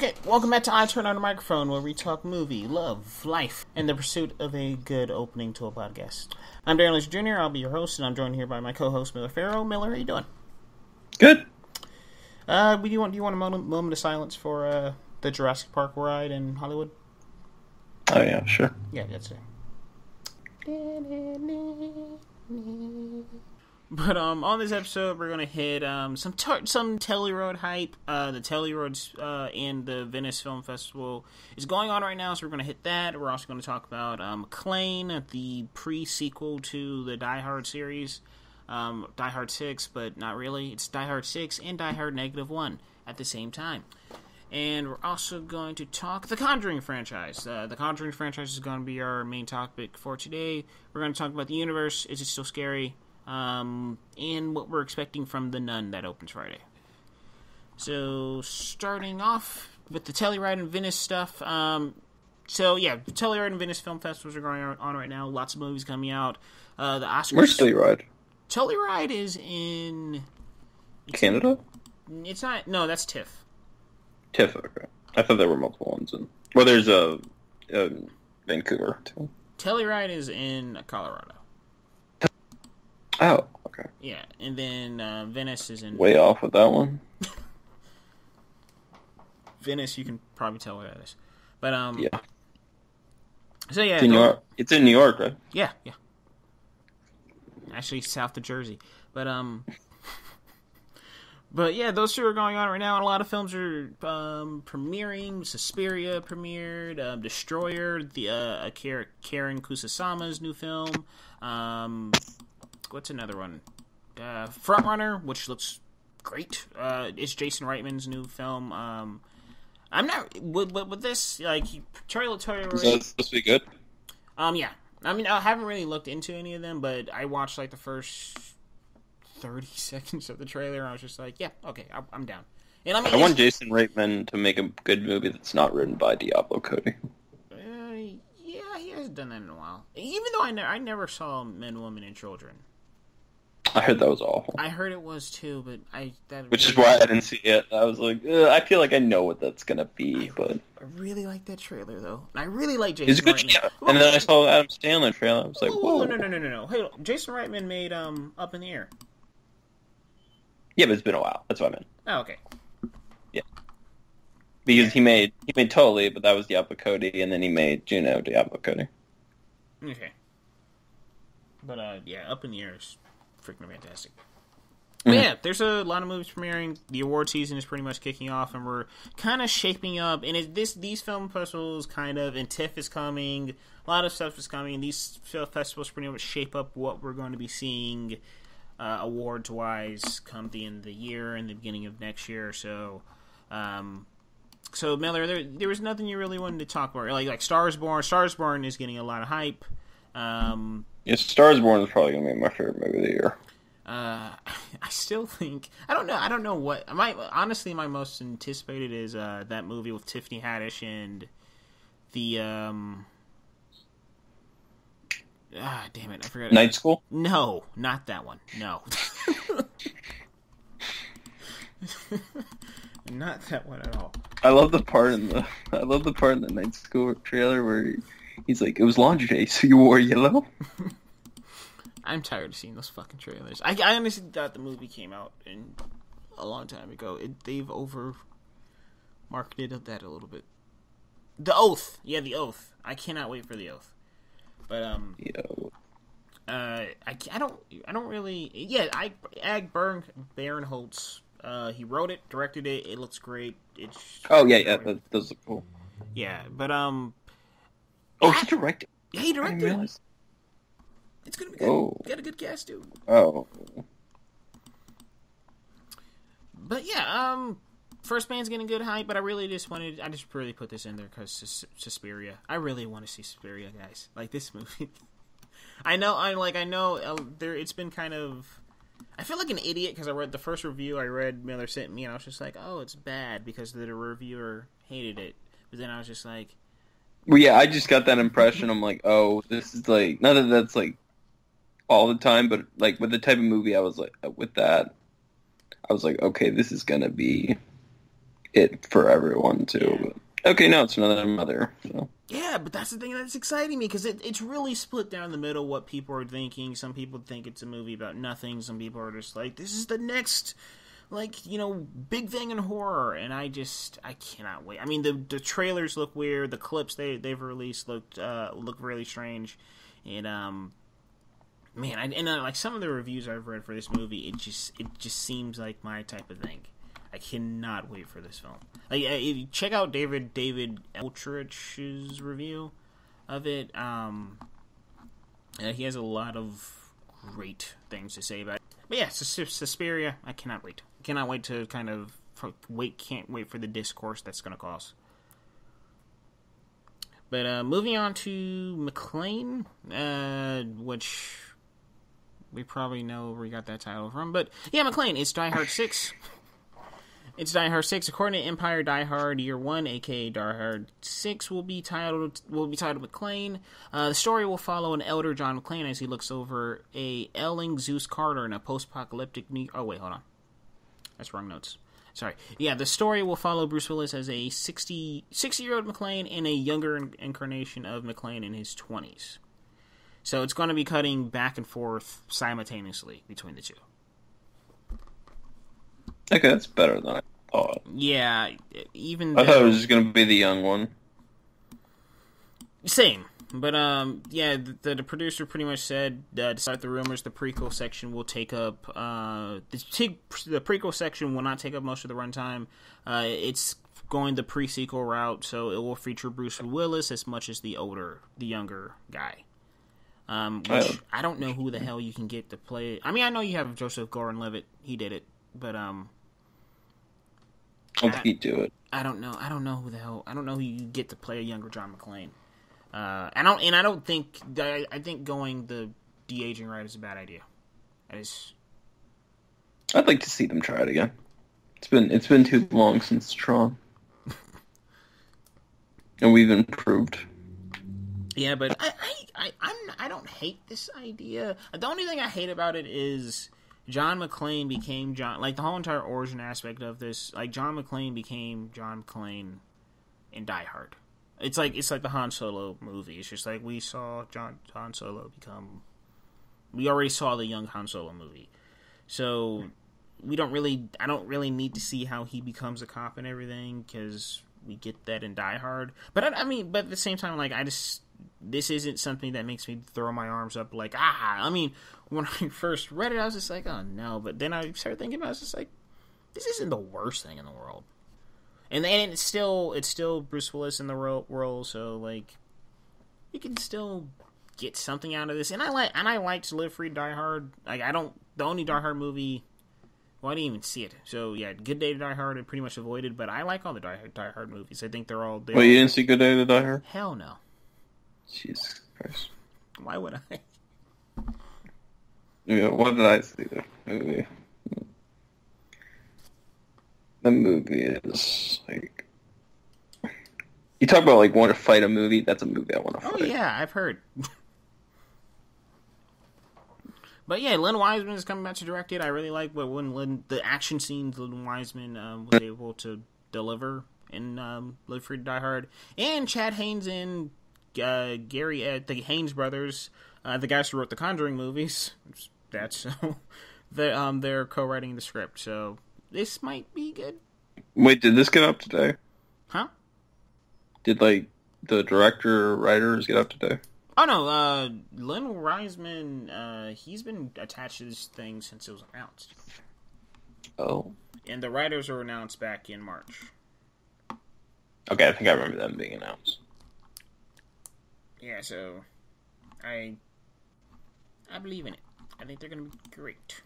Okay, welcome back to I Turn on the Microphone, where we talk movie, love, life, and the pursuit of a good opening to a podcast. I'm Darren Lynch Jr., I'll be your host, and I'm joined here by my co-host, Miller Farrow. Miller, how you doing? Good. Do you want a moment of silence for the Jurassic Park ride in Hollywood? Oh, yeah, sure. Yeah, that's it. But on this episode, we're gonna hit some Telluride hype. The Telluride and the Venice Film Festival is going on right now, so we're gonna hit that. We're also gonna talk about McClain, the pre-sequel to the Die Hard series, Die Hard 6, but not really. It's Die Hard 6 and Die Hard -1 at the same time. And we're also going to talk the Conjuring franchise. The Conjuring franchise is going to be our main topic for today. We're going to talk about the universe. Is it still scary? And what we're expecting from The Nun that opens Friday. So, starting off with the Telluride and Venice stuff. The Telluride and Venice film festivals are going on right now. Lots of movies coming out. The Oscars. Where's Telluride? Telluride is in Canada? It's not. No, that's TIFF. TIFF, okay. I thought there were multiple ones in. Well, there's Vancouver, too. Telluride is in Colorado. Oh, okay. Yeah, and then Venice is in... Way off with that one. Venice, you can probably tell where that is. But, yeah. So, yeah. It's in New York. It's in New York, right? Yeah. Actually, south of Jersey. But, But, yeah, those two are going on right now, and a lot of films are premiering. Suspiria premiered. Destroyer, Karen Kusasama's new film. What's another one? Frontrunner, which looks great. It's Jason Reitman's new film. I'm not with this, like, trailer. Is that supposed to be good? Yeah. I mean, I haven't really looked into any of them, but I watched like the first 30 seconds of the trailer, and I was just like, yeah, okay, I'm down. And I want Jason Reitman to make a good movie that's not written by Diablo Cody. Yeah, he hasn't done that in a while. Even though I never saw Men, Women, and Children. I heard that was awful. I heard it was too, but Which is why I didn't see it. I was like, I feel like I know what that's gonna be, but I really like that trailer though. I really like Jason. It's a good Reitman. trailer. And then I saw Adam Sandler trailer. I was like, whoa. No. Hey, Jason Reitman made Up in the Air. Yeah, but it's been a while. That's what I meant. Oh, okay. Yeah. Because he made Totally, but that was Diablo Cody, and then he made Juno Diablo Cody. Okay. But Up in the Air is freaking fantastic. Mm-hmm. But yeah, there's a lot of movies premiering. The award season is pretty much kicking off, and we're kind of shaping up. And these film festivals and TIFF is coming. A lot of stuff is coming. These film festivals pretty much shape up what we're going to be seeing awards-wise come the end of the year and the beginning of next year. So, Miller, there was nothing you really wanted to talk about. Like Stars Born. Stars Born is getting a lot of hype. Stars Born is probably going to be my favorite movie of the year. I still think... I don't know what... Honestly, my most anticipated is that movie with Tiffany Haddish and the... damn it, I forgot. Night School? No, not that one. No. Not that one at all. I love the part in the Night School trailer where he's like, it was laundry day, so you wore yellow? I'm tired of seeing those fucking trailers. I honestly thought the movie came out a long time ago. They've over-marketed that a little bit. The Oath. Yeah, The Oath. I cannot wait for The Oath. But, I don't really... Yeah, Ag Barinholtz, he wrote it, directed it, it looks great. That does look cool. Yeah, but, Oh, he directed? Yeah, he directed it. It's gonna be good. Oh. Got a good cast, too. Oh. But, yeah, First Man's getting good hype, but I just really put this in there because Suspiria. I really want to see Suspiria, guys. Like, this movie. It's been kind of... I feel like an idiot because I read the first review Miller sent me, and I was just like, oh, it's bad because the reviewer hated it. But then I was just like... Well, yeah, I just got that impression. I'm like, oh, this is like... Not that that's like all the time, but like with the type of movie I was like, with that, I was like, okay, this is gonna be it for everyone too. Yeah. But, okay, now it's another mother. So. Yeah, but that's the thing that's exciting me, because it's really split down the middle what people are thinking. Some people think it's a movie about nothing. Some people are just like, this is the next, big thing in horror. And I cannot wait. I mean, the trailers look weird. The clips they've released look really strange. And, some of the reviews I've read for this movie, it just seems like my type of thing. I cannot wait for this film. Check out David Eltrich's review of it. He has a lot of great things to say about it. But yeah, Suspiria, I cannot wait. Cannot wait to can't wait for the discourse that's going to cause. But moving on to McClain, which we probably know where we got that title from. But yeah, McClain, it's Die Hard 6. It's Die Hard 6. According to Empire, Die Hard Year 1, aka Die Hard 6, will be titled McClain. The story will follow an elder John McClain as he looks over a ailing Zeus Carter in a post-apocalyptic New... Oh, wait, hold on. That's wrong notes. Sorry. Yeah, the story will follow Bruce Willis as a 60-year-old McClain and a younger incarnation of McClain in his 20s. So it's going to be cutting back and forth simultaneously between the two. Okay, that's better than I thought. Yeah, even I thought it was just going to be the young one. Same. But, the producer pretty much said, despite the rumors, the prequel section will take up, the prequel section will not take up most of the runtime. It's going the pre-sequel route, so it will feature Bruce Willis as much as the younger guy. Which, I don't know who the hell you can get to play it. I mean, I know you have Joseph Gordon-Levitt, he did it, but, I don't think he'd do it. I don't know who the hell. I don't know who you get to play a younger John McClane. I think going the de-aging route is a bad idea. I'd like to see them try it again. It's been too long since Tron, and we've improved. Yeah, but I don't hate this idea. The only thing I hate about it is John McClane became John. Like, the whole entire origin aspect of this, like, John McClane became John McClane in Die Hard. It's like the Han Solo movie. It's just like we saw Han Solo become. We already saw the young Han Solo movie, so I don't really need to see how he becomes a cop and everything, because we get that in Die Hard. But but at the same time, like, this isn't something that makes me throw my arms up like, I mean, when I first read it, I was just like, oh no. But then I started thinking about it, I was just like, this isn't the worst thing in the world. And it's still Bruce Willis in the role, so, like, you can still get something out of this. And I liked Live Free, Die Hard. Like, the only Die Hard movie, well, I didn't even see it. So, yeah, Good Day to Die Hard I pretty much avoided, but I like all the Die Hard movies. I think they're all... Wait, you didn't see Good Day to Die Hard? Hell no. Jesus Christ. Why would I? Yeah, what did I see there? The movie is, like... You talk about, like, want to fight a movie? That's a movie I want to fight. Oh, yeah, I've heard. But, yeah, Len Wiseman is coming back to direct it. I really like when the action scenes Len Wiseman was able to deliver in Live Free to Die Hard. And Chad Haynes and Gary, the Haynes brothers, the guys who wrote the Conjuring movies, they're co-writing the script, so... This might be good. Wait, did this get up today? Huh? Did, like, the director or writers get up today? Oh, no. Len Wiseman, he's been attached to this thing since it was announced. Oh. And the writers were announced back in March. Okay, I think I remember them being announced. Yeah, so... I believe in it. I think they're going to be great.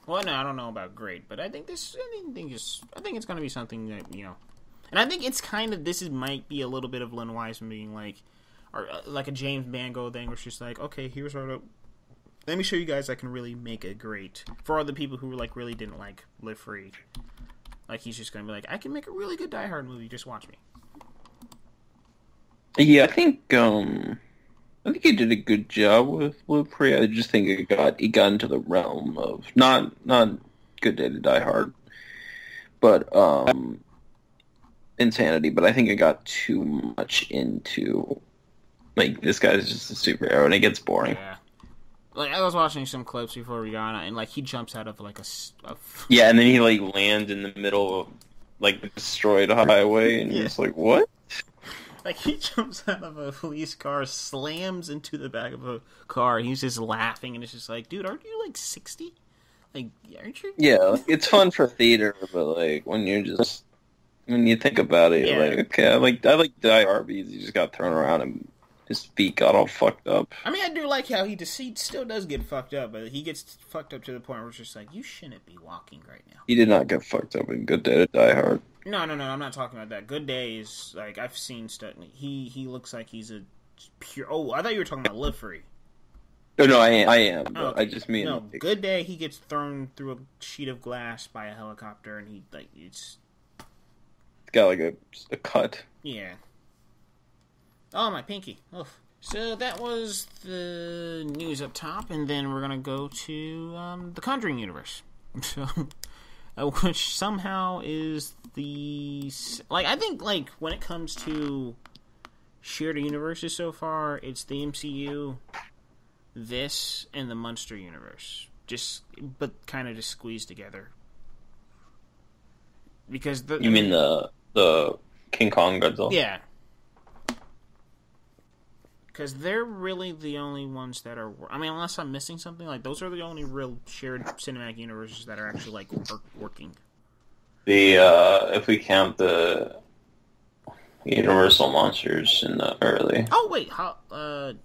Well, no, I don't know about great, but I think it's going to be something that, you know, and I think it's kind of, might be a little bit of Len Wiseman being like, or like a James Mangold thing, where it's just like, okay, here's our, let me show you guys I can really make it great. For all the people who like really didn't like Live Free, like, he's just going to be like, I can make a really good Die Hard movie, just watch me. Yeah, I think he did a good job with Live Free. I just think he got into the realm of not Good Day to Die Hard, but insanity, but I think it got too much into like this guy's just a superhero, and it gets boring. Yeah. Like, I was watching some clips before we got on, and, like, he jumps out of, like, Yeah, and then he, like, lands in the middle of, like, the destroyed highway, and you're just like, what? Like, he jumps out of a police car, slams into the back of a car, and he's just laughing, and it's just like, dude, aren't you, like, 60? Like, aren't you? Yeah, like, it's fun for theater, but, like, when you think about it, you're like, okay, I like Die Hard because he just got thrown around and his feet got all fucked up. I mean, I do like how he still does get fucked up, but he gets fucked up to the point where it's just like, you shouldn't be walking right now. He did not get fucked up in Good Day to Die Hard. No, I'm not talking about that. Good Day is, like, I've seen stuff. He looks like he's a pure... Oh, I thought you were talking about Live Free. Oh, no, I am. But okay. I just mean... No, Good Day, he gets thrown through a sheet of glass by a helicopter, and he, like, it's got, like, a cut. Yeah. Oh, my pinky. Oof. So that was the news up top, and then we're gonna go to the Conjuring Universe, so, which somehow is the I think when it comes to shared universes so far, it's the MCU, this, and the Monster Universe, but kind of just squeezed together. Because you mean the King Kong Godzilla? Yeah. Because they're really the only ones that are... I mean, unless I'm missing something, like, those are the only real shared cinematic universes that are actually, like, working. If we count the Universal Monsters in the early... Oh, wait,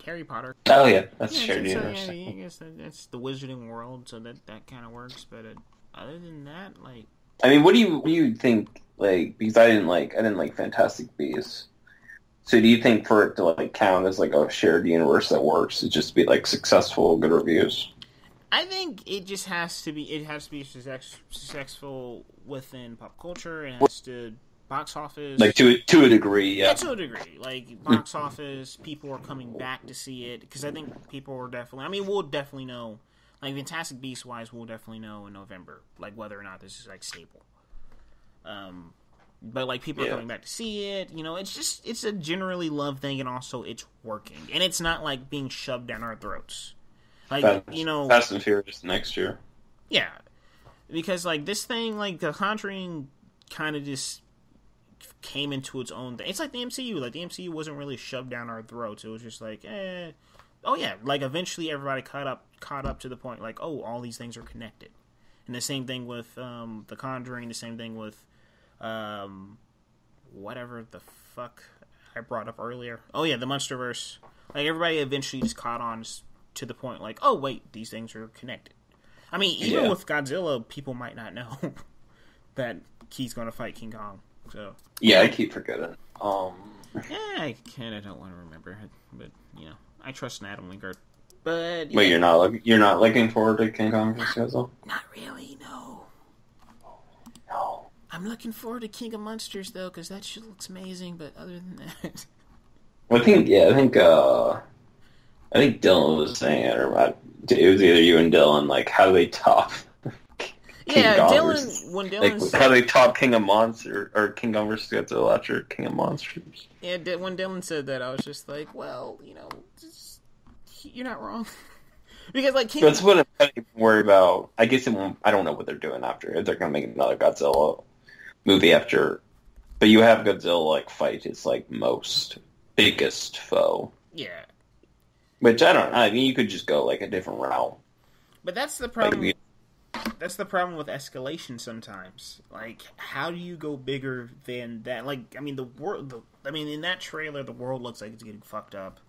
Harry Potter. Oh, yeah, that's shared universe. Yeah, I guess that's the Wizarding World, so that kind of works, but other than that, like... I mean, what do you think, like, because I didn't like Fantastic Beasts. So do you think for it to, like, count as, like, a shared universe that works, it just be, like, successful, good reviews? I think it just has to be successful within pop culture. It has to box office. Like, to a degree, yeah. Yeah, to a degree. Like, box office, people are coming back to see it. Because I think people are definitely... I mean, we'll definitely know... Like, Fantastic Beasts-wise, we'll definitely know in November, like, whether or not this is, like, stable. But, like, people are coming back to see it. You know, it's a generally loved thing, and also it's working. And it's not, like, being shoved down our throats. Like, you know... Fast and Furious next year. Yeah. Because, like, this thing, like, The Conjuring kind of just came into its own thing. It's like the MCU. Like, the MCU wasn't really shoved down our throats. It was just like, Oh, yeah. Like, eventually everybody caught up to the point, like, oh, all these things are connected. And the same thing with The Conjuring, the same thing with... whatever the fuck I brought up earlier. Oh yeah, the Monsterverse. Like, everybody eventually just caught on to the point, like, oh wait, these things are connected. I mean, even with Godzilla, people might not know that he's going to fight King Kong. So yeah, I keep forgetting. I kind of don't want to remember it, but you know, I trust Adam Wingard. But wait, you're not looking forward to King Kong vs. Godzilla? Not really, no. No. I'm looking forward to King of Monsters, though, because that shit looks amazing, but other than that... I think Dylan was saying it, or it was either you and Dylan, like, how do they top King Kong when Dylan... Like, how do they top King of Monsters, or King Kong vs. Godzilla after King of Monsters? Yeah, when Dylan said that, I was just like, well, you know, you're not wrong. Because, like, That's what I'm kind of worried about. I guess I don't know what they're doing after. If they're going to make another Godzilla movie after, but you have Godzilla like fight his like biggest foe. Yeah. Which I don't know. I mean, you could just go like a different route. But that's the problem. That's the problem with escalation sometimes. Like, how do you go bigger than that? Like, I mean, in that trailer, the world looks like it's getting fucked up,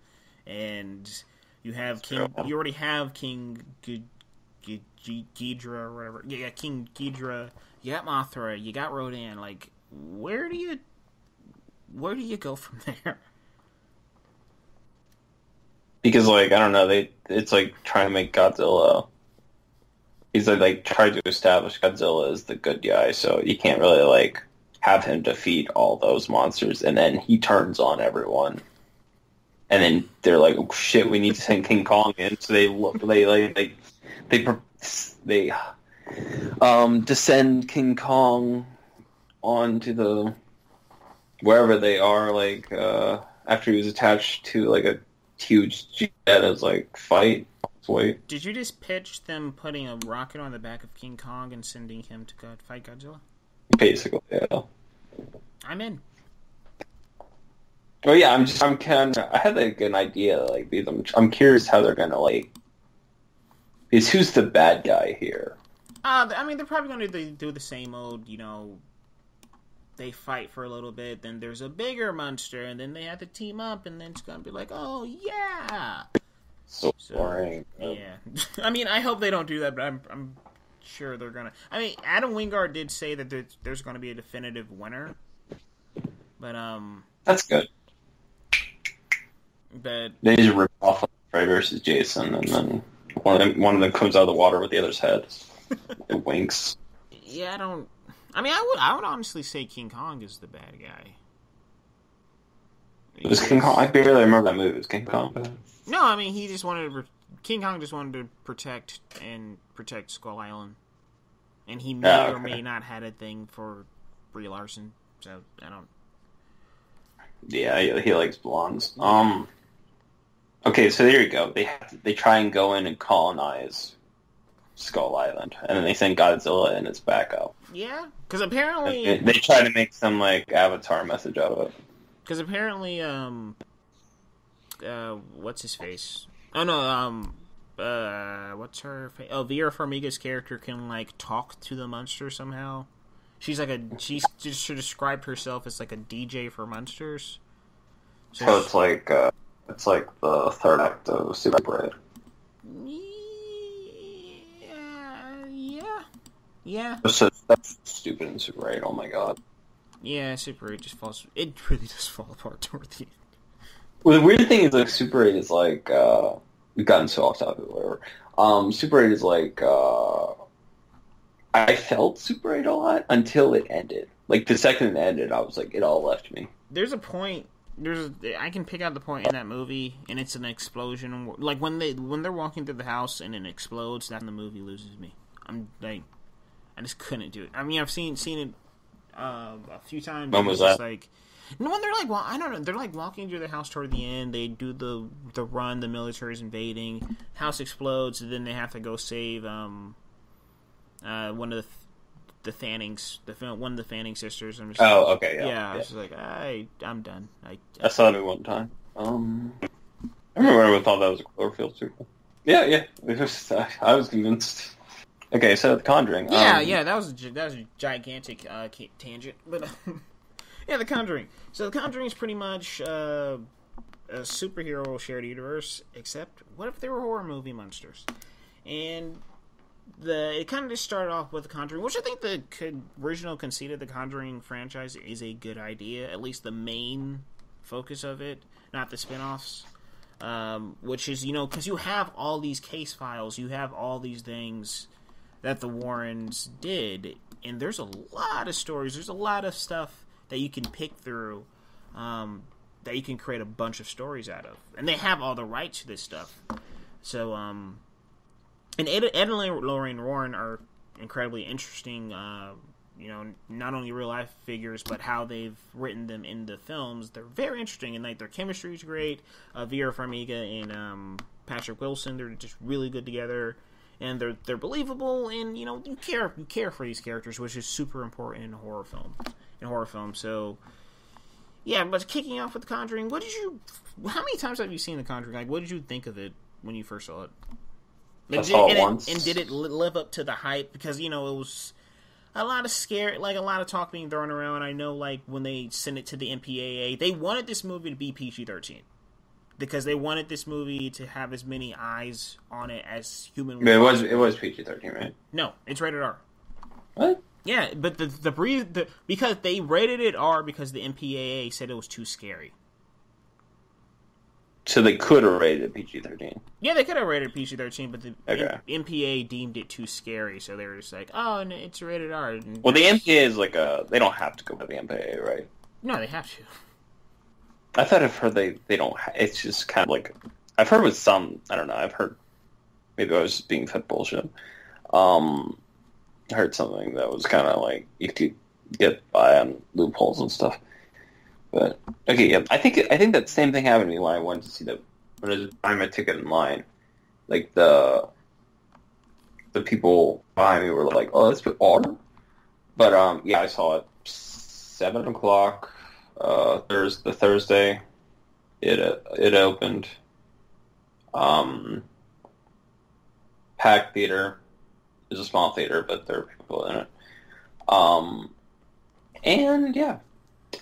and you have King. You already have King Ghidorah or whatever. Yeah, King Ghidorah. You got Mothra, you got Rodan. Like, where do you go from there? Because, like, I don't know, it's like trying to make Godzilla. He's like tried to establish Godzilla as the good guy, so you can't really like have him defeat all those monsters, and then he turns on everyone, and then they're like, "Oh shit, we need to send King Kong in." So they descend King Kong onto the wherever they are, like after he was attached to like a huge jet as like fight. Wait, Did you just pitch them putting a rocket on the back of King Kong and sending him to fight Godzilla? basically, yeah. I'm in. Well, yeah, I'm kind of, I had like an idea, like, because I'm curious how they're gonna, like, because who's the bad guy here? I mean, they're probably going to do the same old, they fight for a little bit, then there's a bigger monster, and then they have to team up, and then it's going to be like, oh, yeah! So boring. Yeah. I mean, I hope they don't do that, but I'm sure they're going to. I mean, Adam Wingard did say that there's going to be a definitive winner, but, That's good. But They just rip off Freddy versus Jason, and then one of them comes out of the water with the other's head. It winks. yeah, I don't. I mean, I would honestly say King Kong is the bad guy. It was King Kong. I barely remember that movie. It was King Kong. No, I mean King Kong just wanted to protect Skull Island, and he may or may not had a thing for Brie Larson. So I don't. Yeah, he likes blondes. Okay, so there you go. They try and go in and colonize Skull Island, and then they send Godzilla and its backup. Yeah, because apparently They try to make some like Avatar message out of it. Because apparently, what's his face? Oh no, what's her face? Oh, Vera Farmiga's character can like talk to the monster somehow. She's just described herself as like a DJ for monsters. So it's like the third act of Super 8. Yeah. That's stupid in Super 8. Oh my god. Yeah, Super 8 just falls. It really does fall apart toward the end. Well, the weird thing is like Super 8 is like we've gotten so off topic, whatever. Super 8 is like I felt Super 8 a lot until it ended. Like the second it ended, I was like, it all left me. There's a point. I can pick out the point in that movie, and it's an explosion. Like when they're walking through the house and it explodes, that's when the movie loses me. I'm like, I just couldn't do it. I mean, I've seen it a few times. When was that? Like, when they're like, well, I don't know. They're like walking through the house toward the end. They do the run. The military's invading. House explodes, and then they have to go save one of the Fannings, one of the Fanning sisters. I'm just okay, yeah. I was just like, I'm done. I saw it one time. I remember everyone thought that was a Cloverfield sequel. Yeah. It was, I was convinced. Okay, so The Conjuring. Yeah, that was a gigantic tangent, but yeah, The Conjuring. So The Conjuring is pretty much a superhero shared universe, except what if they were horror movie monsters? And it kind of just started off with The Conjuring, which I think the original conceit of the Conjuring franchise is a good idea, at least the main focus of it, not the spin-offs. Which is, because you have all these case files, you have all these things that the Warrens did, and there's a lot of stories, there's a lot of stuff that you can pick through, that you can create a bunch of stories out of. And they have all the rights to this stuff. So, and Ed and Lorraine Warren are incredibly interesting, not only real life figures, but how they've written them in the films. They're very interesting, and like their chemistry is great. Vera Farmiga and Patrick Wilson, they're just really good together, and they're believable, and you care for these characters, which is super important in a horror film. So yeah, but kicking off with The Conjuring, how many times have you seen The Conjuring? Like, what did you think of it when you first saw it? I saw it once. And did it live up to the hype? Because, it was a lot of a lot of talk being thrown around. I know, like, when they sent it to the MPAA, they wanted this movie to be PG-13. Because they wanted this movie to have as many eyes on it as human. It was PG-13, right? No, it's rated R. What? Yeah, but because they rated it R because the MPAA said it was too scary. So they could have rated it PG-13. Yeah, they could have rated PG-13, but the Okay. MPA deemed it too scary, so they were just like, oh, no, it's rated R. Well, the MPA is like they don't have to go by the MPA, right? No, they have to. I thought I've heard they don't. It's just kind of like I've heard with some. I don't know. I've heard maybe I was being fed bullshit. I heard something that was kind of like you could get by on loopholes and stuff. But okay, yeah, I think that same thing happened to me when I went to see when I was buying my ticket in line. Like the people behind me were like, "Oh, that's a bit odd." But yeah, I saw it 7 o'clock. Thursday. It opened. Packed theater. It's a small theater, but there are people in it. And yeah,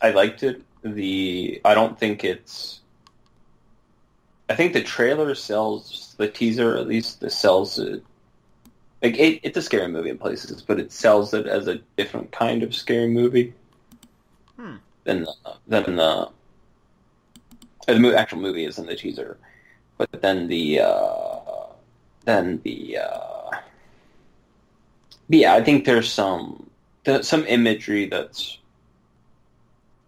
I liked it. I don't think it's. I think the trailer sells the teaser, at least it sells it. Like it's a scary movie in places, but it sells it as a different kind of scary movie than the actual movie is in the teaser. But then yeah, I think there's some imagery that's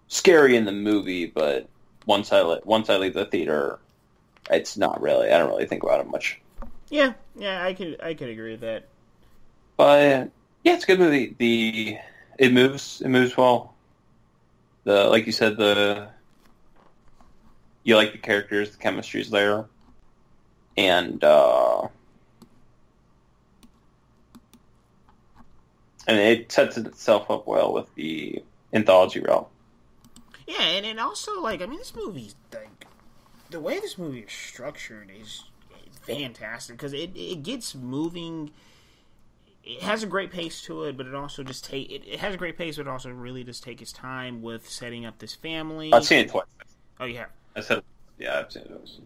scary in the movie, but once I leave the theater, it's not really. I don't really think about it much. Yeah, I could agree with that. But yeah, it's a good movie. It moves well. Like you said, you like the characters, the chemistry's there, and it sets itself up well with the anthology route. Yeah, and also, like, I mean, this movie's, like, the way this movie is structured is fantastic, because it gets moving. It has a great pace to it, but it also just it has a great pace, but it also really does take its time with setting up this family. I've seen it twice. Oh, yeah. I've seen it twice.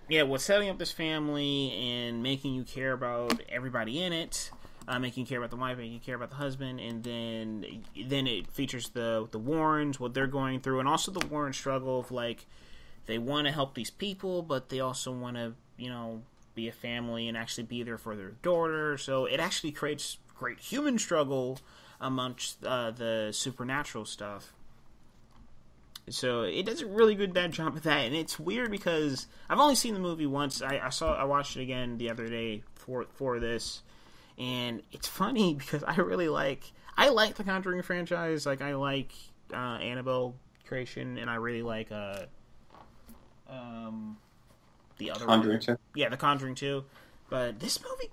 Yeah, with setting up this family and making you care about everybody in it, making you care about the wife, making you care about the husband, and then it features the Warrens, what they're going through, and also the Warren struggle of, like, they want to help these people, but they also want to, be a family and actually be there for their daughter. So it actually creates great human struggle amongst the supernatural stuff. So it does a really good bad job of that, and it's weird because I've only seen the movie once. I watched it again the other day for this, and it's funny because I like the Conjuring franchise. Like, I like Annabelle creation, and I really like the other Conjuring 2? Yeah, The Conjuring 2. But this movie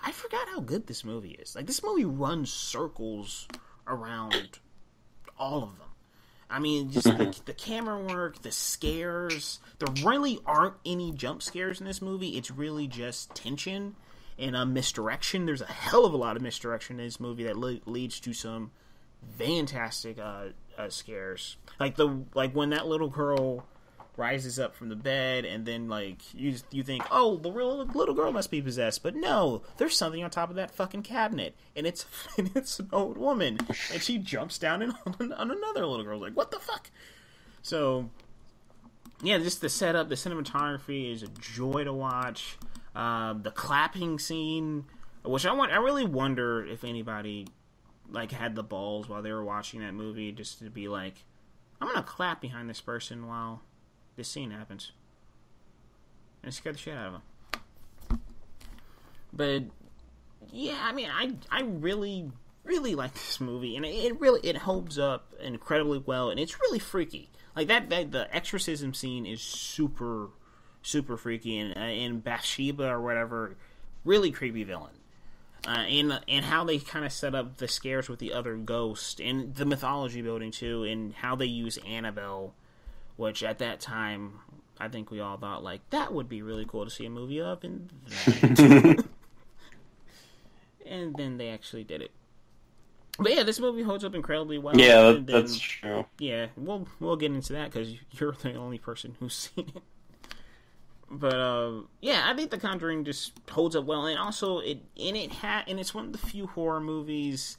I forgot how good this movie is. Like, this movie runs circles around all of them. I mean, just the camera work, the scares. There really aren't any jump scares in this movie. It's really just tension and misdirection. There's a hell of a lot of misdirection in this movie that leads to some fantastic scares. Like when that little girl rises up from the bed, and then, like, you think, oh, the real little girl must be possessed, but no, there's something on top of that fucking cabinet, and it's an old woman, and she jumps down on another little girl. Like, what the fuck? So, yeah, just the setup, the cinematography is a joy to watch. The clapping scene, which I really wonder if anybody, like, had the balls while they were watching that movie just to be like, I'm gonna clap behind this person while this scene happens, and it scared the shit out of him. But yeah, I mean, I really like this movie, and it holds up incredibly well, and it's really freaky. Like that the exorcism scene is super freaky, and Bathsheba or whatever, really creepy villain. And how they kind of set up the scares with the other ghost, and the mythology building too, and how they use Annabelle. Which, at that time, I think we all thought, like, that would be really cool to see a movie of, and and then they actually did it. But yeah, this movie holds up incredibly well. Yeah, that's true. Yeah, we'll get into that, because you're the only person who's seen it. But, yeah, I think The Conjuring just holds up well, and also, it's one of the few horror movies.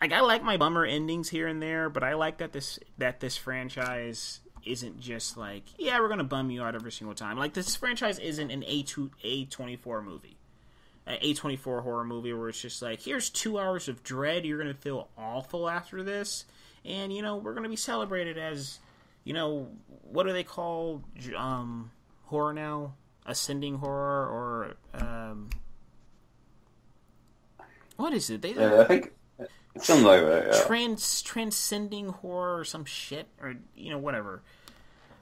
Like, I like my bummer endings here and there, but I like that this franchise isn't just like, yeah, we're gonna bum you out every single time. Like, this franchise isn't an A24 movie, an A24 horror movie where it's just like, here's 2 hours of dread, you're gonna feel awful after this, and we're gonna be celebrated as, what do they call horror now? Ascending horror, or what is it? I think Something like that, yeah. Transcending horror or some shit, or whatever.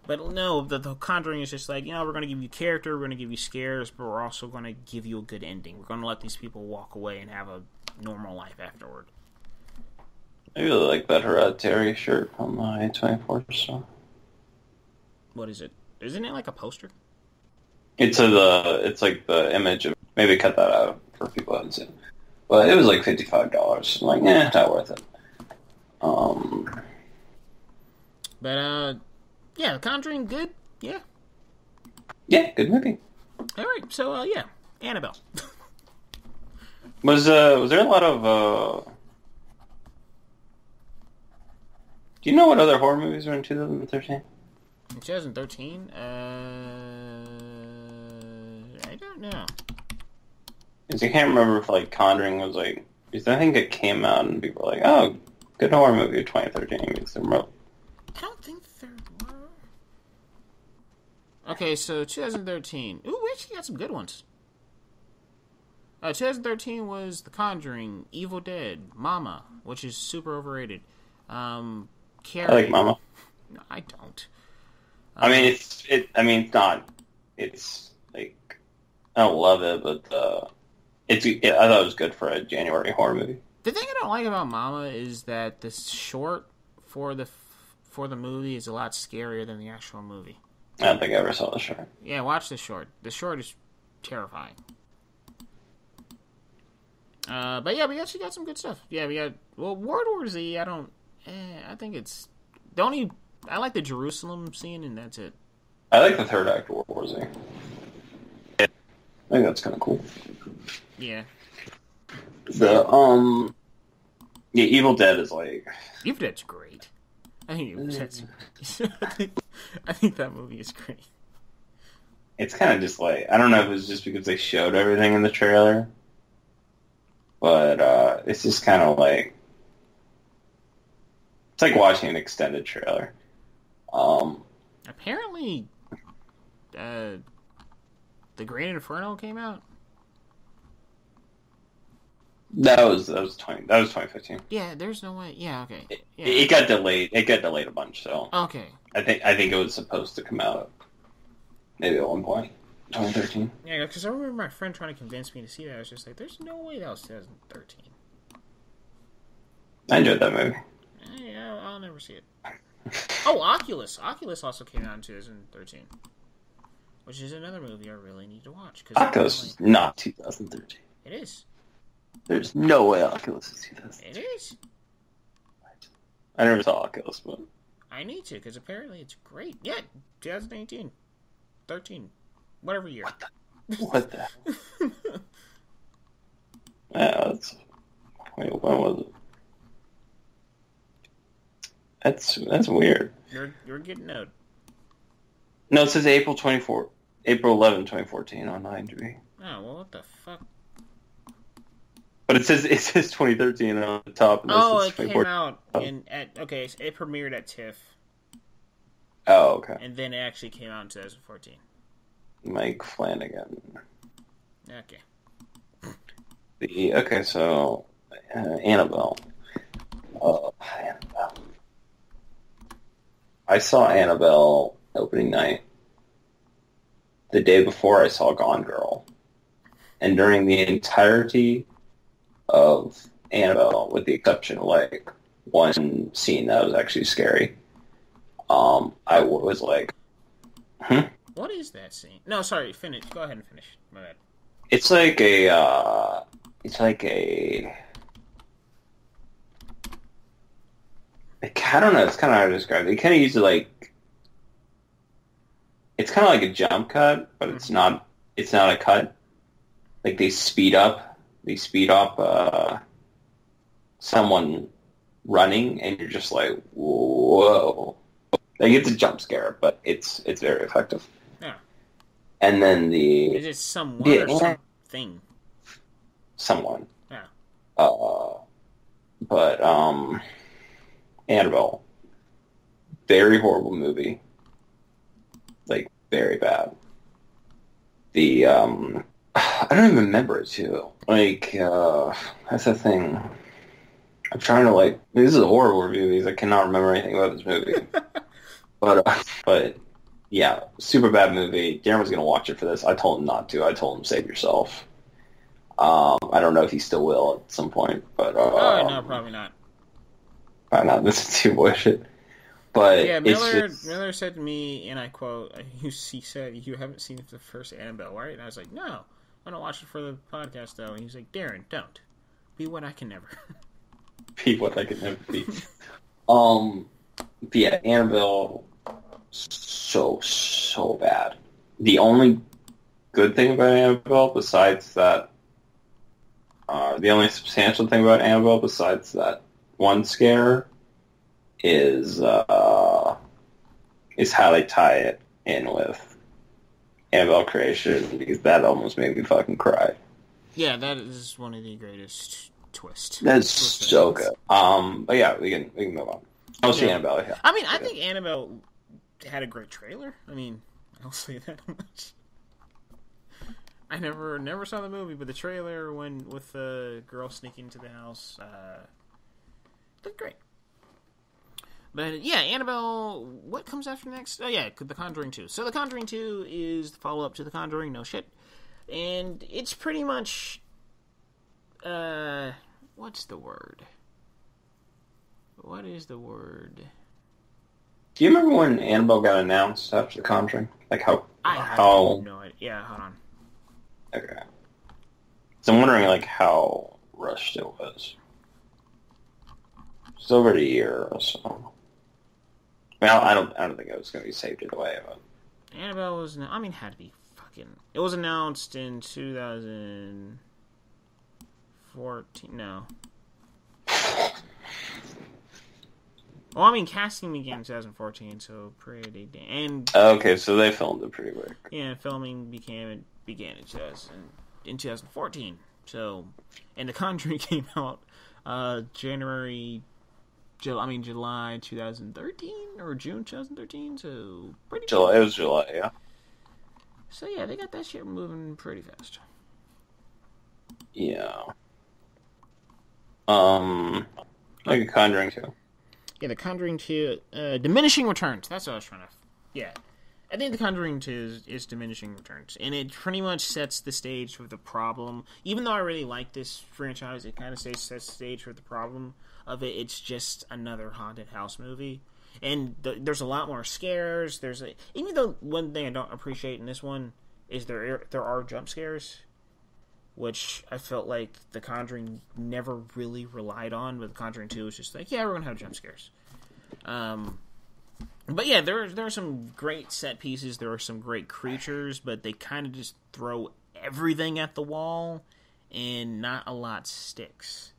But no, the Conjuring is just like, we're going to give you character, we're going to give you scares, but we're also going to give you a good ending. We're going to let these people walk away and have a normal life afterward. I really like that Hereditary shirt on my 24 store. What is it? Isn't it like a poster? It's like the image of... Maybe cut that out for people who haven't seen it. But it was like $55. I'm like, not worth it. But, yeah, The Conjuring, good? Yeah. Yeah, good movie. Alright, so, yeah, Annabelle. Was there a lot of, Do you know what other horror movies were in 2013? In 2013? I don't know. Because I can't remember if, like, Conjuring was, like... Because I think it came out and people were like, oh, good horror movie of 2013. It's remote. I don't think there were. Okay, so 2013. Ooh, we actually got some good ones. 2013 was The Conjuring, Evil Dead, Mama, which is super overrated. Carrie. I like Mama. No, I don't. I mean, it's not. It's like I don't love it, but I thought it was good for a January horror movie. The thing I don't like about Mama is that the short for the movie is a lot scarier than the actual movie. I don't think I ever saw the short. Yeah, watch the short. The short is terrifying. But yeah, we actually got some good stuff. Yeah, we got World War Z. I think it's I like the Jerusalem scene, and that's it. I like the third act of World War Z. I think that's kind of cool. Yeah. Evil Dead is like... Evil Dead's great. I think I think that movie is great. It's kind of just like... I don't know if it was just because they showed everything in the trailer, but it's just kind of like... It's like watching an extended trailer. Apparently, The Great Inferno came out. That was 2015. Yeah, there's no way. Yeah, okay. Yeah. It got delayed. It got delayed a bunch. So okay. I think it was supposed to come out maybe at one point, 2013. Yeah, because I remember my friend trying to convince me to see that. I was just like, "There's no way that was 2013." I enjoyed that movie. Yeah, I'll never see it. Oh, Oculus. Oculus also came out in 2013, which is another movie I really need to watch. Oculus is not 2013. It is. There's no way Oculus is 2013. It is. I never saw Oculus, but... I need to, because apparently it's great. Yeah, 2018. 13. Whatever year. What the? Yeah, that's... Wait, when was it? That's weird. You're getting out. No, it says April 11, 2014 on IMDb. Oh, well, what the fuck? But it says 2013 on the top. And it came out it premiered at TIFF. Oh, okay. And then it actually came out in 2014. Mike Flanagan. Okay. So Annabelle. Annabelle. I saw Annabelle opening night the day before I saw Gone Girl, and during the entirety of Annabelle, with the exception of like one scene that was actually scary, I was like, What is that scene? No, sorry, finish. Go ahead and finish. My bad. It's like a, I don't know, it's kind of hard to describe. They kind of use it like, it's kind of like a jump cut, but it's not a cut. Like they speed up someone running, and you're just like, whoa. Like it's a jump scare, but it's very effective. Yeah. And then is it someone or something? Someone. Yeah. But Annabelle, very horrible movie. Like very bad. I don't even remember it too. Like that's the thing. I'm trying to like. This is a horrible review because I cannot remember anything about this movie. But yeah, super bad movie. Darren was gonna watch it for this. I told him not to. I told him save yourself. I don't know if he still will at some point, but oh no, probably not. Probably not. This is too bullshit. But yeah, it's Miller said to me, and I quote, he said, "You haven't seen the first Annabelle, right?" And I was like, "No, I'm gonna watch it for the podcast, though." And he was like, "Darren, don't be what I can never be what I can never be." But yeah, Annabelle, so bad. The only good thing about Annabelle, besides that, the only substantial thing about Annabelle, besides that one scare, is how they tie it in with Annabelle Creation, because that almost made me fucking cry. Yeah, that is one of the greatest twists. That's so good. But yeah, we can move on. I'll see Annabelle. Yeah. I mean, I think Annabelle had a great trailer. I mean, I'll say that much. I never saw the movie, but the trailer with the girl sneaking into the house looked great. But yeah, Annabelle, what comes after next? Oh yeah, The Conjuring 2. So The Conjuring 2 is the follow-up to The Conjuring, no shit. And it's pretty much, what's the word? What is the word? Do you remember when Annabelle got announced after The Conjuring? Like how... I have no idea. Yeah, hold on. Okay. So I'm wondering like how rushed it was. It's over a year or so. Well, I don't think it was going to be saved either way. But Annabelle was... had to be fucking... It was announced in 2014. No. Well, casting began in 2014, so pretty damn... And okay, so they filmed it pretty quick. yeah, filming began in 2014. So, and The Conjuring came out July 2013 or June 2013. So pretty. July. It was July, yeah. So yeah, they got that shit moving pretty fast. Yeah. Like a Conjuring 2. Yeah, The Conjuring 2, diminishing returns. That's what I was trying to... Yeah. I think The Conjuring 2 is diminishing returns. And it pretty much sets the stage for the problem. Even though I really like this franchise, it kind of sets the stage for the problem of it. It's just another haunted house movie. And there's a lot more scares. Even though one thing I don't appreciate in this one is there are jump scares, which I felt like The Conjuring never really relied on, but The Conjuring 2 was just like, yeah, we're going to have jump scares. But yeah, there are some great set pieces, there are some great creatures, but they kind of just throw everything at the wall, and not a lot sticks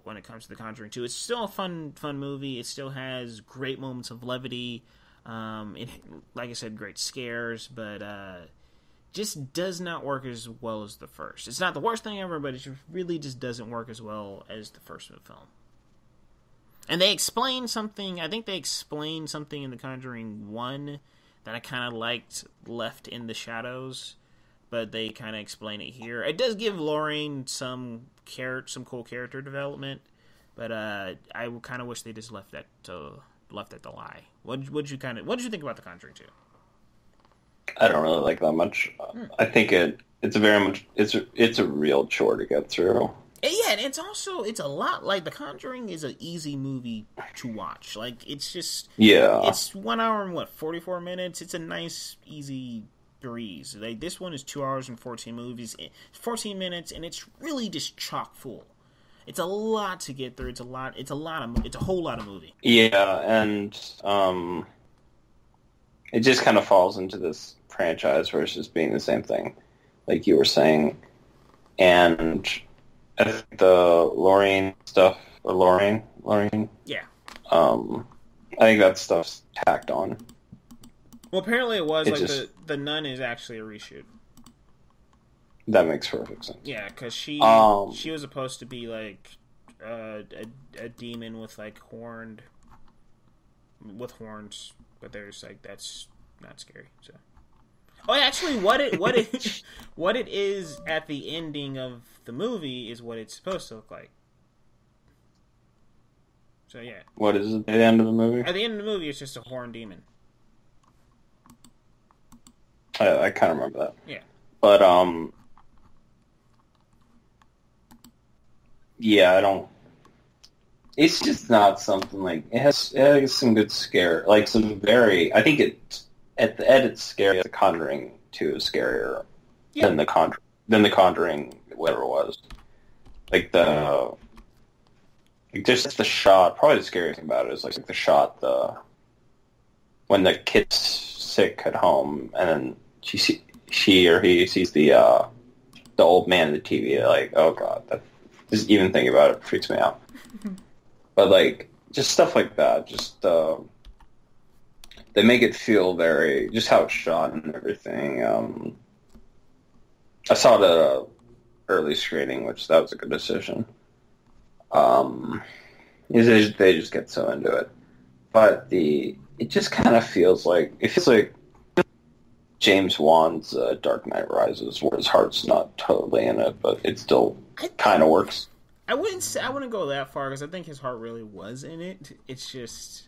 when it comes to The Conjuring 2. It's still a fun movie, it still has great moments of levity, like I said, great scares, but... just does not work as well as the first. It's not the worst thing ever, but it really just doesn't work as well as the first film. And they explain something, I think they explained something in The Conjuring 1 that I kind of liked left in the shadows, but they kind of explain it here. It does give Lorraine some cool character development, but I kind of wish they just left that to lie. What did you think about The Conjuring 2? I don't really like that much. I think it's a real chore to get through. Yeah, and it's a lot like The Conjuring is an easy movie to watch. Like it's just it's 1 hour and 44 minutes. It's a nice easy breeze. Like this one is 2 hours and 14 minutes, and it's really just chock full. It's a lot to get through. It's a whole lot of movie. Yeah, and it just kind of falls into this franchise versus being the same thing, like you were saying. And I think the Lorraine stuff, yeah. I think that stuff's tacked on. Well, apparently it was the Nun is actually a reshoot. That makes perfect sense. Yeah, because she was supposed to be like a demon with like horns, but there's like that's not scary. So, actually, what it is at the ending of the movie is what it's supposed to look like. So yeah. What is it at the end of the movie? At the end of the movie, it's just a horned demon. I kind of remember that. Yeah. But, yeah, I don't... It's just not something like... It has some good scare. Like, some very... I think it's... At its scary, The Conjuring 2 is scarier than The Conjuring, whatever it was. Like, just the shot... Probably the scariest thing about it is, like, the shot, when the kid's sick at home, and then she or he sees the old man in the TV, like, oh god, just even thinking about it freaks me out. But like, just stuff like that, just they make it feel very, just how it's shot and everything. I saw it at a early screening, which that was a good decision. They just get so into it, but it just kind of feels like James Wan's Dark Knight Rises, where his heart's not totally in it, but it still kind of works. I wouldn't go that far because I think his heart really was in it. It's just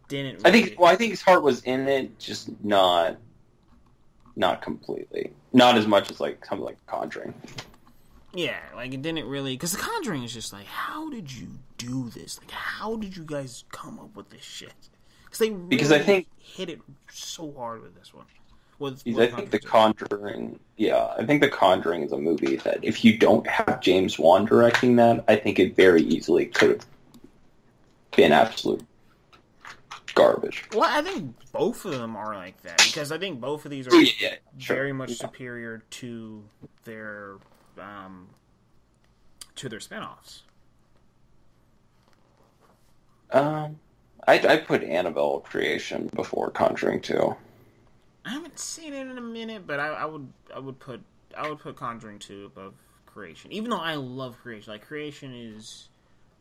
didn't. Really... I think his heart was in it, just not completely, not as much as like something like Conjuring. Yeah, like it didn't really, because The Conjuring is just like, how did you do this? Like, how did you guys come up with this shit? Because I think hit it so hard with this one. I think The Conjuring is a movie that if you don't have James Wan directing that, I think it very easily could have been absolute garbage. Well, I think both of them are like that, because I think both of these are very much superior to their spinoffs. I put Annabelle Creation before Conjuring 2. I haven't seen it in a minute, but I would put Conjuring 2 above Creation, even though I love Creation. Like, Creation is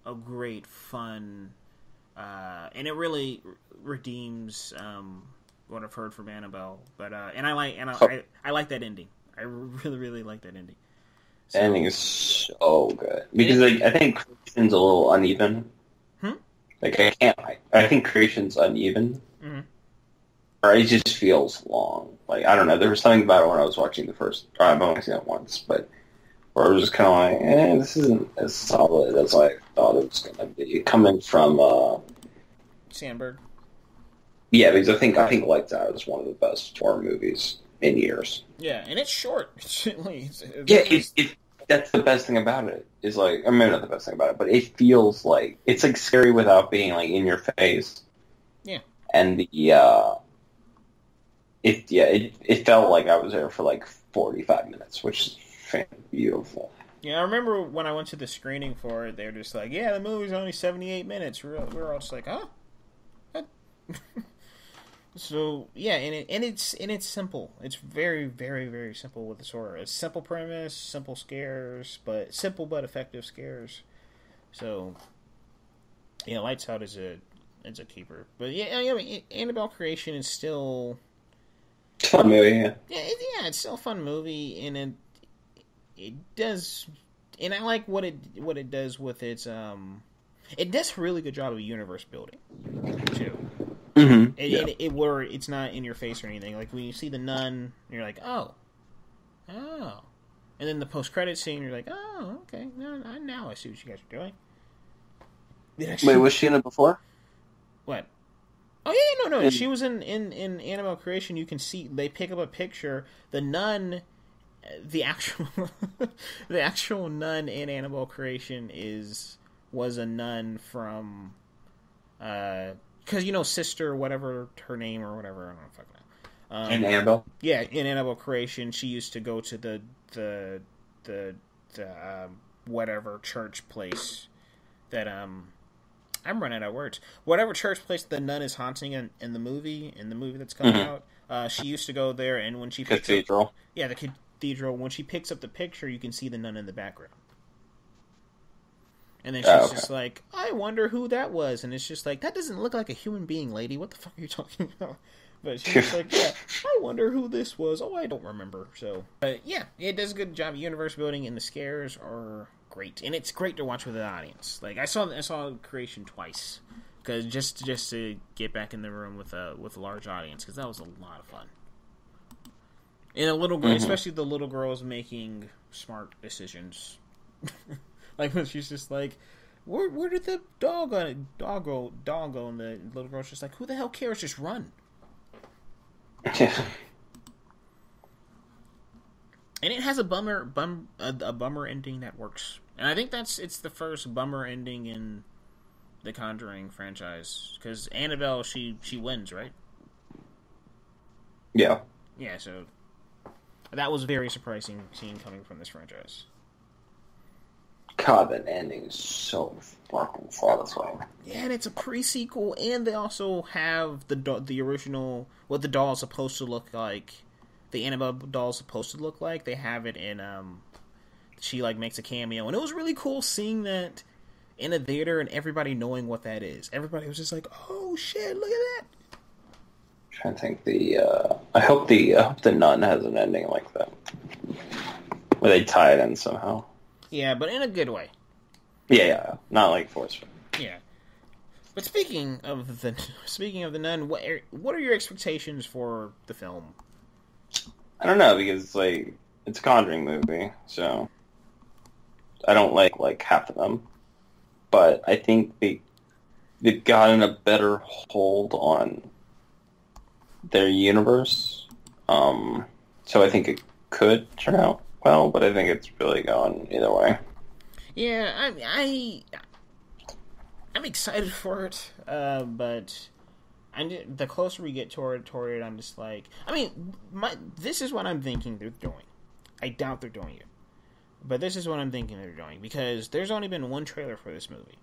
a great fun, and it really redeems what I've heard from Annabelle. But I like that ending. I really, really like that ending. So, the ending is so good because I think Creation's a little uneven. Like I think Creation's uneven. Mm-hmm. Or it just feels long. Like, I don't know. There was something about it when I was watching the first... I've only seen it once, but... Where I was just kind of like, this isn't as solid as I thought it was going to be. Coming from... Sandberg? Yeah, because I think Lights Out is one of the best horror movies in years. Yeah, and it's short. That's the best thing about it. Is like... Or maybe not the best thing about it, but it feels like... It's like scary without being like in your face. Yeah. And the... It felt like I was there for like 45 minutes, which is beautiful. Yeah, I remember when I went to the screening for it, they were just like, yeah, the movie's only 78 minutes. We were all just like, huh? So, yeah, and it's simple. It's very, very, very simple with this horror. It's simple premise, simple scares, but simple but effective scares. So, yeah, Lights Out is a keeper. But yeah, I mean, Annabelle Creation is still... It's a fun movie, yeah. Yeah, it's still a fun movie, and it does, and I like what it does with its it does a really good job of universe building too. Mm-hmm. Where it's not in your face or anything. Like when you see the nun, you're like, oh, and then the post credit scene, you're like, oh, okay, now I see what you guys are doing. Wait, was she in it before? What? Oh yeah, no. She was in Annabelle Creation. You can see they pick up a picture. The nun, the actual nun in Annabelle Creation was a nun from, because Sister, whatever her name or whatever, I don't fucking know. In Annabelle. Yeah, in Annabelle Creation, she used to go to the whatever church place that I'm running out of words. Whatever church place the nun is haunting in the movie that's coming out, she used to go there, and when she picks cathedral. The cathedral. When she picks up the picture, you can see the nun in the background, and then she's just like, "I wonder who that was," and it's just like, "That doesn't look like a human being, lady. What the fuck are you talking about?" But she's like, "Yeah, I wonder who this was. Oh, I don't remember." So, but yeah, it does a good job of universe building, and the scares are great, and it's great to watch with an audience. Like I saw Creation twice, because just to get back in the room with a large audience, because that was a lot of fun. And a little girl, especially the little girls making smart decisions. Like when she's just like, where did the dog go? And the little girl's just like, who the hell cares? Just run. Yeah. And it has a bummer ending that works. And I think it's the first bummer ending in the Conjuring franchise, because Annabelle she wins, right? Yeah. Yeah, so that was a very surprising scene coming from this franchise. God, that ending is so fucking satisfying. Yeah, and it's a pre-sequel, and they also have the original, what the doll is supposed to look like. The Annabelle doll is supposed to look like. They have it in, she, like, makes a cameo. And it was really cool seeing that in a theater and everybody knowing what that is. Everybody was just like, oh, shit, look at that. I'm trying to think I hope the Nun has an ending like that. Where they tie it in somehow. Yeah, but in a good way. Yeah. Not like forceful. Yeah. But speaking of the Nun, what are your expectations for the film? I don't know, because it's a Conjuring movie, so I don't like half of them. But I think they've gotten a better hold on their universe. So I think it could turn out well, but I think it's really gone either way. Yeah, I'm excited for it, but the closer we get toward it, I'm just like, this is what I'm thinking they're doing. I doubt they're doing it, but this is what I'm thinking they're doing, because there's only been one trailer for this movie.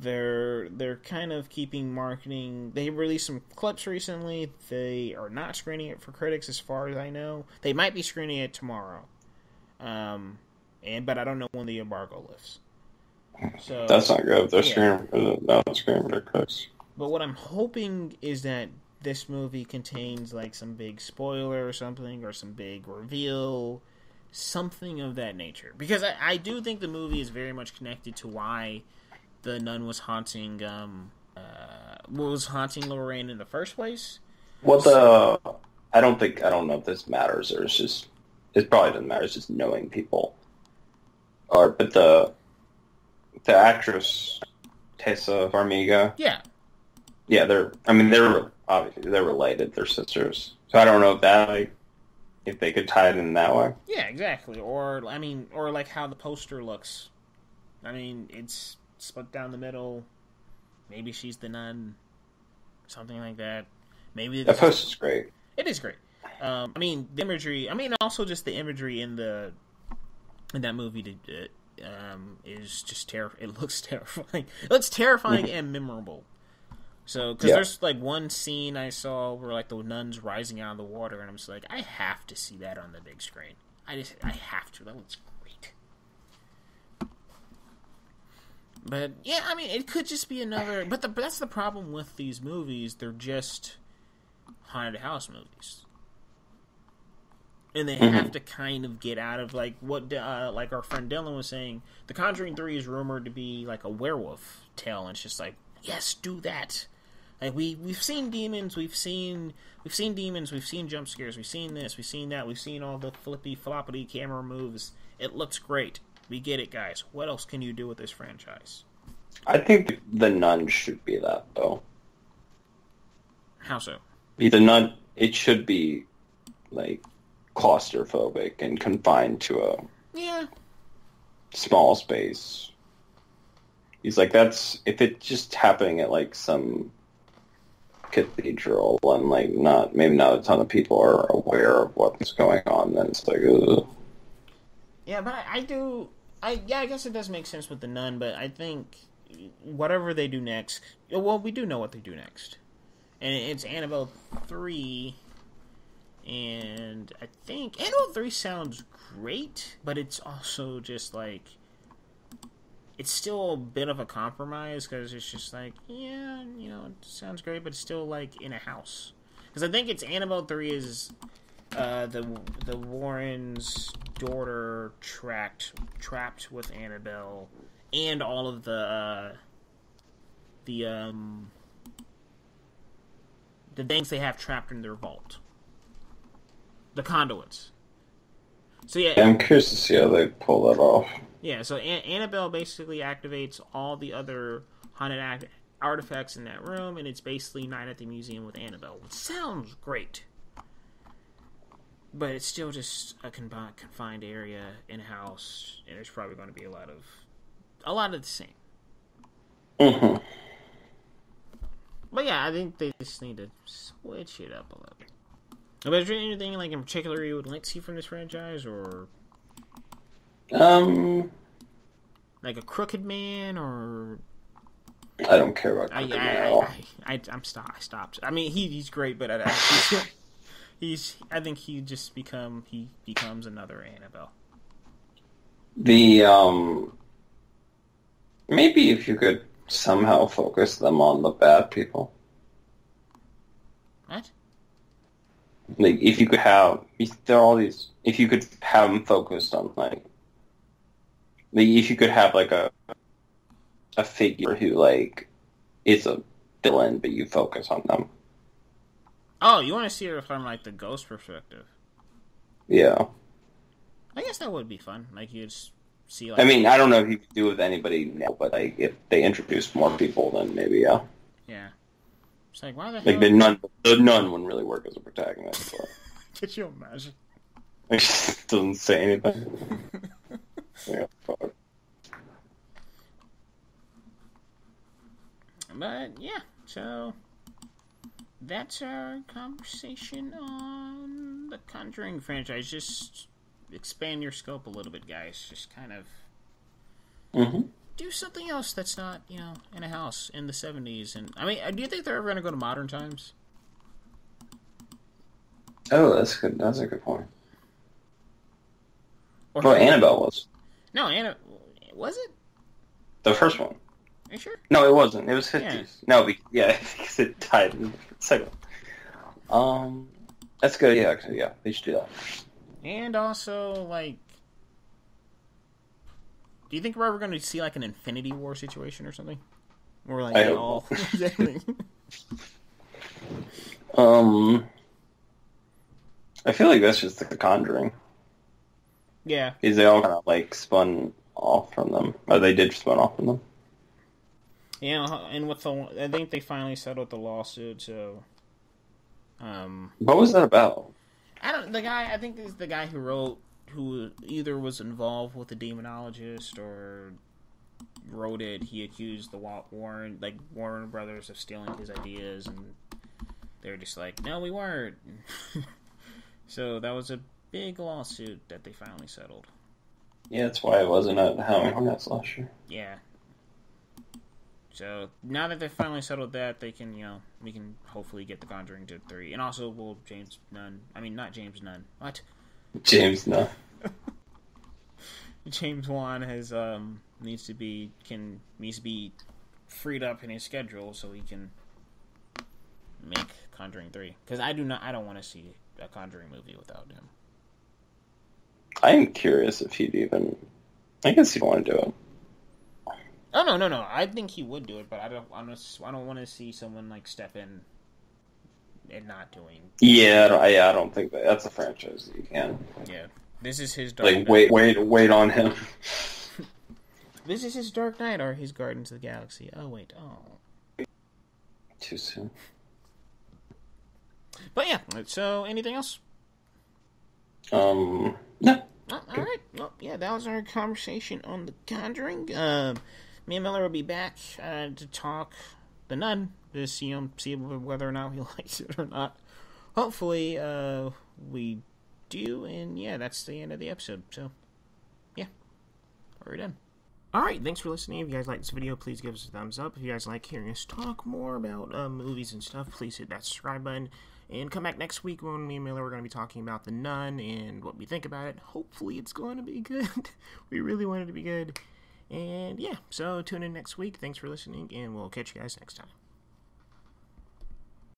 They're kind of keeping marketing. They released some clips recently. They are not screening it for critics, as far as I know. They might be screening it tomorrow, but I don't know when the embargo lifts. So that's not good. They're screening for critics. But what I'm hoping is that this movie contains like some big spoiler or something, or some big reveal, something of that nature. Because I do think the movie is very much connected to why the nun was haunting Lorraine in the first place. Well, I don't know if this matters, or it probably doesn't matter. It's just knowing people. But the actress Tessa Farmiga. Yeah. Yeah, they're obviously they're related. They're sisters. So I don't know if they could tie it in that way. Yeah, exactly. Or like how the poster looks. It's split down the middle. Maybe she's the nun. Something like that. Maybe that poster's great. It is great. The imagery. Also just the imagery in that movie is just terrifying. It looks terrifying. It looks terrifying and memorable. So, because there's like one scene I saw where like the nun's rising out of the water, and I'm just like, I have to see that on the big screen. I have to. That looks great. But yeah, it could just be another. But that's the problem with these movies. They're just haunted house movies, and they have to kind of get out of like what like our friend Dylan was saying. The Conjuring 3 is rumored to be like a werewolf tale, and it's just like, yes, do that. Like we've seen demons, we've seen demons, we've seen jump scares, we've seen this, we've seen that, we've seen all the flippy floppity camera moves. It looks great. We get it, guys. What else can you do with this franchise? I think the nun should be that, though. How so? The nun, it should be like claustrophobic and confined to a small space. He's like, if it's just happening at like some cathedral and like maybe not a ton of people are aware of what's going on, then it's like, ugh. Yeah, but I guess it does make sense with the nun, but I think whatever they do next, well, we do know what they do next. And it's Annabelle 3, and I think Annabelle 3 sounds great, but it's also just like, it's still a bit of a compromise, because it's just like, it sounds great, but it's still like in a house. Because I think it's Annabelle 3 is the Warrens' daughter trapped with Annabelle, and all of the things they have trapped in their vault, the conduits. So yeah, I'm curious to see how they pull that off. Yeah, so Annabelle basically activates all the other haunted artifacts in that room, and it's basically Night at the Museum with Annabelle, which sounds great. But it's still just a confined area in a house, and there's probably going to be a lot of the same. Mm-hmm. But yeah, I think they just need to switch it up a little bit. But is there anything like in particular you would like to see from this franchise, or like a Crooked Man, or I don't care about Crooked Man at all. I stopped. I mean, he's great, but I think he becomes another Annabelle. Maybe if you could somehow focus them on the bad people. What? Like, if you could have, there are all these, if you could have them focused on, if you could have, like, a figure who, like, is a villain, but you focus on them. Oh, you want to see it from, like, the ghost perspective? Yeah. I guess that would be fun. Like, you just see, like... I mean, I don't know if you could do it with anybody now, but, like, if they introduced more people, then maybe, yeah. Yeah. It's like, why the hell... Like, the nun wouldn't really work as a protagonist. But... Could you imagine? It just doesn't say anything. Yeah, fuck. But, yeah, so... That's our conversation on the Conjuring franchise. Just expand your scope a little bit, guys. Just kind of do something else that's not, in a house in the 70s. And I mean, do you think they're ever going to go to modern times? Oh, that's good. That's a good point. Well, Annabelle was. No, was it? The first one. Are you sure? No, it wasn't. It was 50s. Yeah. No, because it died in the second one. That's good. Yeah, they should do that. And also, like, do you think we're ever going to see, like, an Infinity War situation or something? Or, like, I hope all... I feel like that's just the Conjuring. Yeah. Because they all kind of, like, spun off from them. Or they did spun off from them. Yeah, and I think they finally settled the lawsuit, so... What was that about? I think this is the guy who either was involved with the demonologist or wrote it. He accused the Warren Brothers of stealing his ideas, and they were just like, no, we weren't. So that was a big lawsuit that they finally settled. Yeah, that's why it wasn't at Howling Hornets last year. Yeah. So now that they've finally settled that, they can, we can hopefully get The Conjuring to 3. And also, not James Nunn. What? James Nunn. James Wan needs to be freed up in his schedule so he can make Conjuring 3. Because I don't want to see a Conjuring movie without him. I am curious if he'd even... I guess he'd want to do it. Oh, no. I think he would do it, but I don't want to see someone, like, step in and not doing... Yeah, I don't think that's a franchise that you can. Yeah. This is his Dark Knight. Wait on him. This is his Dark Knight or his Guardians of the Galaxy. Oh, wait. Oh. Too soon. But yeah, so anything else? No. Oh, alright. Well, yeah, that was our conversation on The Conjuring. Me and Miller will be back to talk The Nun, to see whether or not we liked it or not. Hopefully, we do, and yeah, that's the end of the episode. So, yeah, we're done. Alright, thanks for listening. If you guys like this video, please give us a thumbs up. If you guys like hearing us talk more about movies and stuff, please hit that subscribe button. And come back next week when me and Miller are going to be talking about The Nun and what we think about it. Hopefully it's going to be good. We really want it to be good. And yeah, so tune in next week. Thanks for listening, and we'll catch you guys next time.